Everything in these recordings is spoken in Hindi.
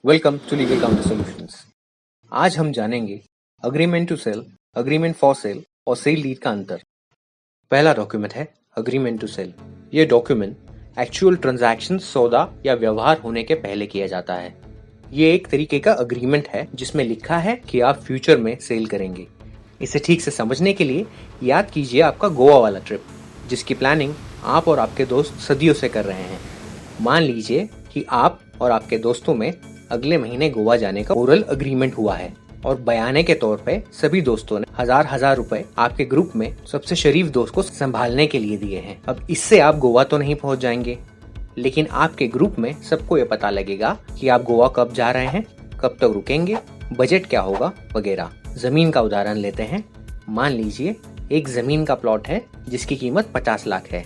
Welcome to Legal Counter Solutions. आज हम जानेंगे agreement to sale, agreement for sale और सेल डीड का अंतर। पहला डॉक्यूमेंट है अग्रीमेंट टू सेल। ये डॉक्यूमेंट एक्चुअल ट्रांजैक्शन, सौदा या व्यवहार होने के पहले किया जाता है। ये एक तरीके का अग्रीमेंट है जिसमें लिखा है कि आप फ्यूचर में सेल करेंगे। इसे ठीक से समझने के लिए याद कीजिए आपका गोवा वाला ट्रिप, जिसकी प्लानिंग आप और आपके दोस्त सदियों से कर रहे हैं। मान लीजिए कि आप और आपके दोस्तों में अगले महीने गोवा जाने का ओरल अग्रीमेंट हुआ है और बयाने के तौर पे सभी दोस्तों ने हजार रुपए आपके ग्रुप में सबसे शरीफ दोस्त को संभालने के लिए दिए हैं। अब इससे आप गोवा तो नहीं पहुंच जाएंगे, लेकिन आपके ग्रुप में सबको ये पता लगेगा कि आप गोवा कब जा रहे हैं, कब तक रुकेंगे, बजट क्या होगा वगैरह। जमीन का उदाहरण लेते हैं। मान लीजिए एक जमीन का प्लॉट है जिसकी कीमत 50 लाख है।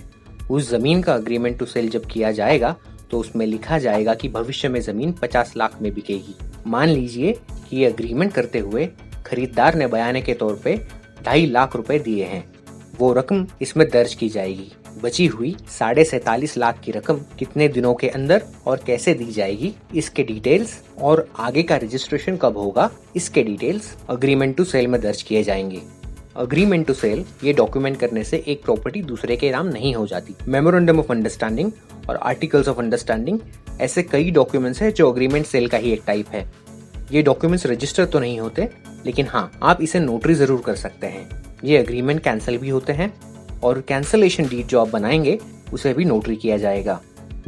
उस जमीन का अग्रीमेंट टू सेल जब किया जाएगा तो उसमें लिखा जाएगा कि भविष्य में जमीन 50 लाख में बिकेगी। मान लीजिए कि ये अग्रीमेंट करते हुए खरीदार ने बयाने के तौर पे 2.5 लाख रुपए दिए हैं। वो रकम इसमें दर्ज की जाएगी। बची हुई 47.5 लाख की रकम कितने दिनों के अंदर और कैसे दी जाएगी, इसके डिटेल्स और आगे का रजिस्ट्रेशन कब होगा, इसके डिटेल्स अग्रीमेंट टू सेल में दर्ज किए जाएंगे। अग्रीमेंट टू सेल ये डॉक्यूमेंट करने से एक प्रॉपर्टी दूसरे के नाम नहीं हो जाती। मेमोरेंडम ऑफ अंडरस्टैंडिंग और आर्टिकल्स ऑफ अंडरस्टैंडिंग ऐसे कई डॉक्यूमेंट्स हैं जो अग्रीमेंट सेल का ही एक टाइप है। ये डॉक्यूमेंट्स रजिस्टर तो नहीं होते, लेकिन हाँ, आप इसे नोटरी जरूर कर सकते हैं। ये अग्रीमेंट कैंसिल भी होते हैं और कैंसिलेशन डीड जो आप बनाएंगे उसे भी नोटरी किया जाएगा।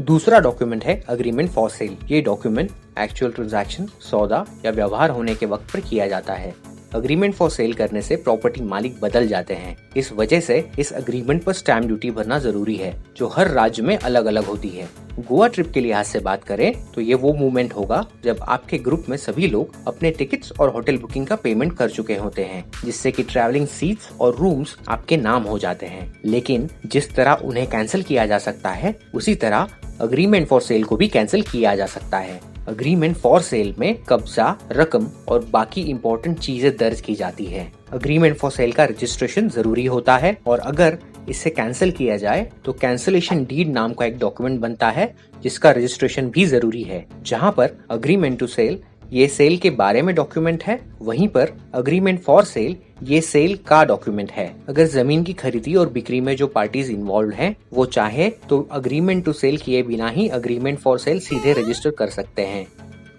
दूसरा डॉक्यूमेंट है अग्रीमेंट फॉर सेल। ये डॉक्यूमेंट एक्चुअल ट्रांजैक्शन, सौदा या व्यवहार होने के वक्त पर किया जाता है। अग्रीमेंट फॉर सेल करने से प्रॉपर्टी मालिक बदल जाते हैं। इस वजह से इस अग्रीमेंट पर स्टैम्प ड्यूटी भरना जरूरी है, जो हर राज्य में अलग अलग होती है। गोवा ट्रिप के लिहाज से बात करें तो ये वो मोमेंट होगा जब आपके ग्रुप में सभी लोग अपने टिकट्स और होटल बुकिंग का पेमेंट कर चुके होते हैं, जिससे कि ट्रैवलिंग सीट्स और रूम्स आपके नाम हो जाते हैं। लेकिन जिस तरह उन्हें कैंसिल किया जा सकता है, उसी तरह अग्रीमेंट फॉर सेल को भी कैंसिल किया जा सकता है। अग्रीमेंट फॉर सेल में कब्जा, रकम और बाकी इम्पोर्टेंट चीजें दर्ज की जाती है। अग्रीमेंट फॉर सेल का रजिस्ट्रेशन जरूरी होता है और अगर इसे कैंसिल किया जाए तो कैंसिलेशन डीड नाम का एक डॉक्यूमेंट बनता है जिसका रजिस्ट्रेशन भी जरूरी है। जहाँ पर अग्रीमेंट टू सेल ये सेल के बारे में डॉक्यूमेंट है, वहीं पर अग्रीमेंट फॉर सेल ये सेल का डॉक्यूमेंट है। अगर जमीन की खरीदी और बिक्री में जो पार्टीज इन्वॉल्व हैं, वो चाहे तो अग्रीमेंट टू सेल किए बिना ही अग्रीमेंट फॉर सेल सीधे रजिस्टर कर सकते हैं।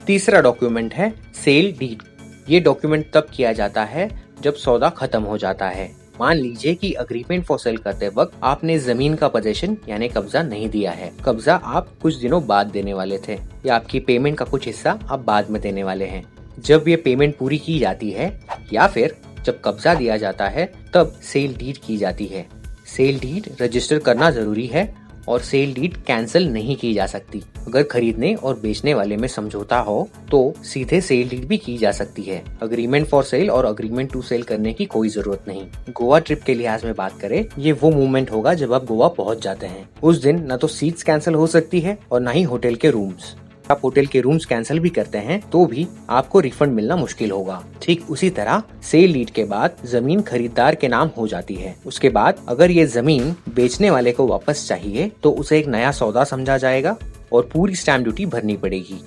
तीसरा डॉक्यूमेंट है सेल डीड। ये डॉक्यूमेंट तब किया जाता है जब सौदा खत्म हो जाता है। मान लीजिए कि अग्रीमेंट फॉर सेल करते वक्त आपने जमीन का पोजेशन यानी कब्जा नहीं दिया है। कब्जा आप कुछ दिनों बाद देने वाले थे या आपकी पेमेंट का कुछ हिस्सा आप बाद में देने वाले हैं। जब ये पेमेंट पूरी की जाती है या फिर जब कब्जा दिया जाता है, तब सेल डीड की जाती है। सेल डीड रजिस्टर करना जरूरी है और सेल डीड कैंसिल नहीं की जा सकती। अगर खरीदने और बेचने वाले में समझौता हो तो सीधे सेल डीड भी की जा सकती है। अग्रीमेंट फॉर सेल और अग्रीमेंट टू सेल करने की कोई जरूरत नहीं। गोवा ट्रिप के लिहाज में बात करें, ये वो मूवमेंट होगा जब आप गोवा पहुंच जाते हैं। उस दिन न तो सीट्स कैंसिल हो सकती है और न ही होटल के रूम्स। आप होटल के रूम्स कैंसिल भी करते हैं तो भी आपको रिफंड मिलना मुश्किल होगा। ठीक उसी तरह सेल डीड के बाद जमीन खरीदार के नाम हो जाती है। उसके बाद अगर ये जमीन बेचने वाले को वापस चाहिए तो उसे एक नया सौदा समझा जाएगा और पूरी स्टैम्प ड्यूटी भरनी पड़ेगी।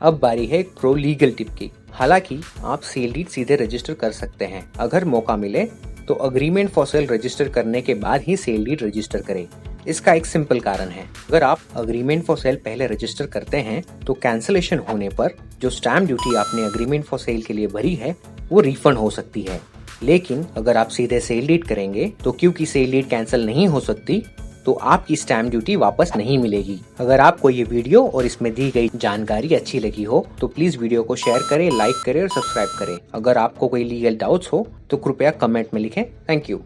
अब बारी है एक प्रो लीगल टिप की। हालांकि आप सेल डीड सीधे रजिस्टर कर सकते हैं। अगर मौका मिले तो अग्रीमेंट फॉर सेल रजिस्टर करने के बाद ही सेल डीड रजिस्टर करें। इसका एक सिंपल कारण है, अगर आप अग्रीमेंट फॉर सेल पहले रजिस्टर करते हैं तो कैंसिलेशन होने पर जो स्टैम्प ड्यूटी आपने अग्रीमेंट फॉर सेल के लिए भरी है वो रिफंड हो सकती है। लेकिन अगर आप सीधे सेल डीड करेंगे तो क्योंकि सेल डीड कैंसिल नहीं हो सकती, तो आपकी स्टैम्प ड्यूटी वापस नहीं मिलेगी। अगर आपको ये वीडियो और इसमें दी गई जानकारी अच्छी लगी हो तो प्लीज वीडियो को शेयर करें, लाइक करें और सब्सक्राइब करें। अगर आपको कोई लीगल डाउट्स हो तो कृपया कमेंट में लिखें। Thank you.